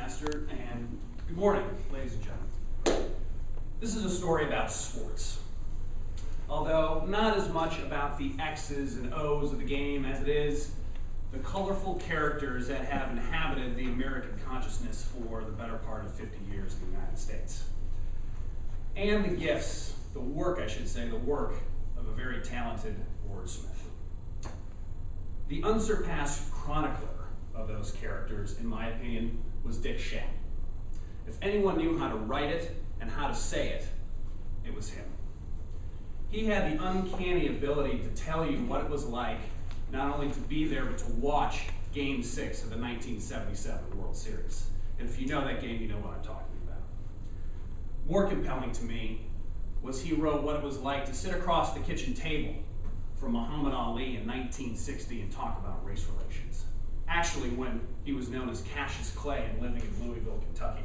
Master, and good morning, ladies and gentlemen. This is a story about sports, although not as much about the X's and O's of the game as it is the colorful characters that have inhabited the American consciousness for the better part of 50 years in the United States. And the work of a very talented wordsmith. The unsurpassed chronicler of those characters, in my opinion, was Dick Schaap. If anyone knew how to write it and how to say it, it was him. He had the uncanny ability to tell you what it was like not only to be there, but to watch Game 6 of the 1977 World Series. And if you know that game, you know what I'm talking about. More compelling to me was he wrote what it was like to sit across the kitchen table from Muhammad Ali in 1960 and talk about race relations. Actually, when he was known as Cassius Clay and living in Louisville, Kentucky.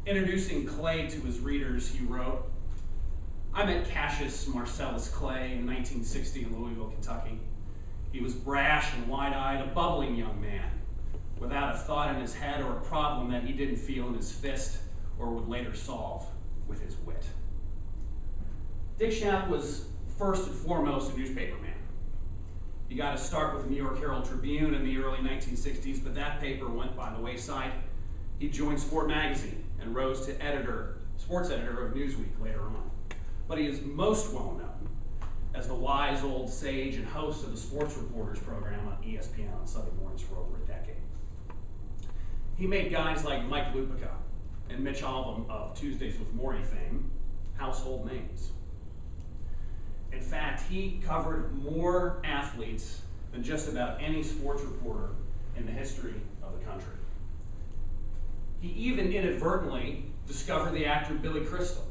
Introducing Clay to his readers, he wrote, "I met Cassius Marcellus Clay in 1960 in Louisville, Kentucky. He was brash and wide-eyed, a bubbling young man, without a thought in his head or a problem that he didn't feel in his fist or would later solve with his wit." Dick Schaap was first and foremost a newspaper man. He got his start with the New York Herald Tribune in the early 1960s, but that paper went by the wayside. He joined Sport Magazine and rose to sports editor of Newsweek later on. But he is most well known as the wise old sage and host of the Sports Reporters program on ESPN on Sunday mornings for over a decade. He made guys like Mike Lupica and Mitch Albom of Tuesdays with Morrie fame household names. In fact, he covered more athletes than just about any sports reporter in the history of the country. He even inadvertently discovered the actor Billy Crystal.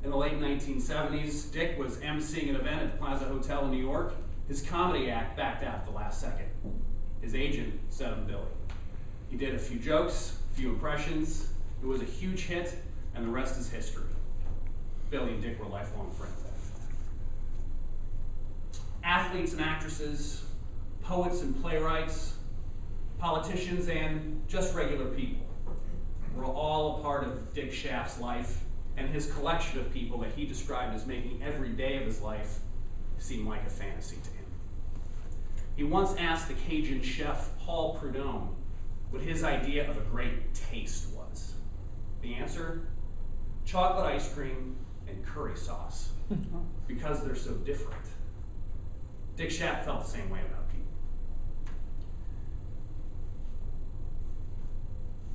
In the late 1970s, Dick was emceeing an event at the Plaza Hotel in New York. His comedy act backed out at the last second. His agent sent him Billy. He did a few jokes, a few impressions. It was a huge hit, and the rest is history. Billy and Dick were lifelong friends. Athletes and actresses, poets and playwrights, politicians, and just regular people were all a part of Dick Schaap's life and his collection of people that he described as making every day of his life seem like a fantasy to him. He once asked the Cajun chef Paul Prudhomme what his idea of a great taste was. The answer? Chocolate ice cream and curry sauce, because they're so different. Dick Schaap felt the same way about people.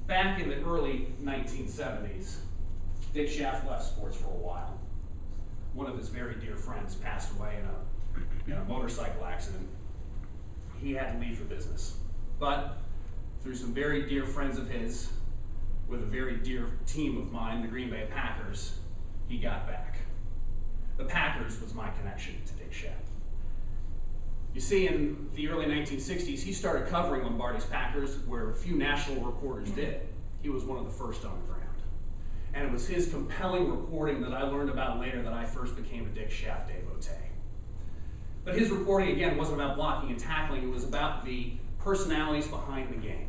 Back in the early 1970s, Dick Schaap left sports for a while. One of his very dear friends passed away in a motorcycle accident. He had to leave for business. But through some very dear friends of his, with a very dear team of mine, the Green Bay Packers, he got back. The Packers was my connection to Dick Schaap. You see, in the early 1960s, he started covering Lombardi's Packers where few national reporters did. He was one of the first on the ground. And it was his compelling reporting that I learned about later that I first became a Dick Schaap devotee. But his reporting, again, wasn't about blocking and tackling. It was about the personalities behind the game.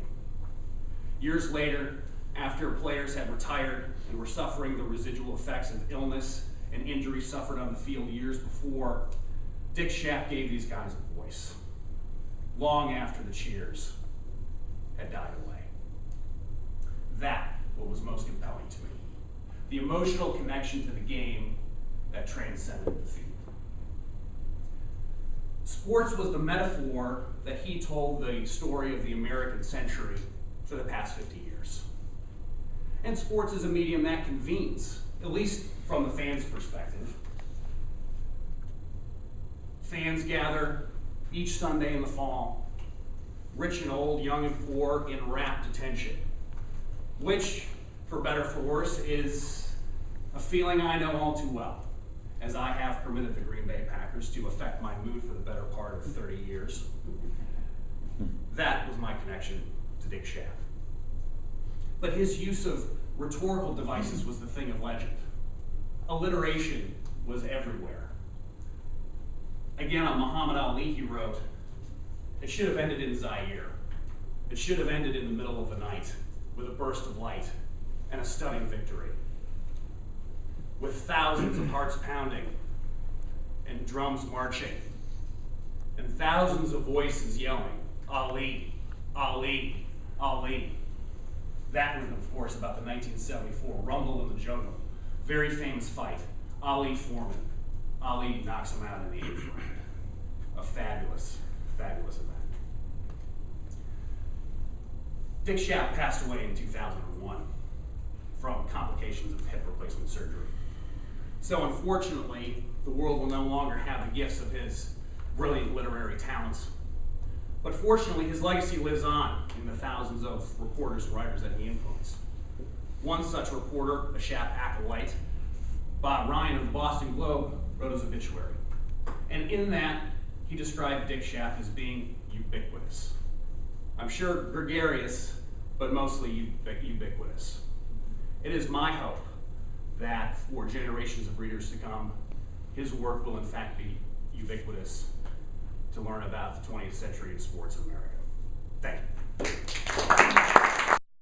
Years later, after players had retired and were suffering the residual effects of illness and injury suffered on the field years before, Dick Schaap gave these guys a voice, long after the cheers had died away. That what was most compelling to me. The emotional connection to the game that transcended the field. Sports was the metaphor that he told the story of the American century for the past 50 years. And sports is a medium that convenes, at least from the fans' perspective. Fans gather each Sunday in the fall, rich and old, young and poor, in rapt attention, which, for better or for worse, is a feeling I know all too well, as I have permitted the Green Bay Packers to affect my mood for the better part of 30 years. That was my connection to Dick Schaap. But his use of rhetorical devices was the thing of legend. Alliteration was everywhere. Again, on Muhammad Ali, he wrote, "It should have ended in Zaire. It should have ended in the middle of the night. with a burst of light and a stunning victory. With thousands of hearts pounding and drums marching and thousands of voices yelling, Ali, Ali, Ali. That was, of course, about the 1974 Rumble in the Jungle. Very famous fight. Ali Foreman. Ali knocks him out in the 8th round. A fabulous, fabulous event. Dick Schaap passed away in 2001 from complications of hip replacement surgery. So unfortunately, the world will no longer have the gifts of his brilliant literary talents. But fortunately, his legacy lives on in the thousands of reporters and writers that he influenced. One such reporter, a Schaap acolyte, Bob Ryan of the Boston Globe, wrote his obituary. And in that, he described Dick Schaap as being ubiquitous. I'm sure gregarious, but mostly ubiquitous. It is my hope that for generations of readers to come, his work will in fact be ubiquitous to learn about the 20th century in sports in America. Thank you.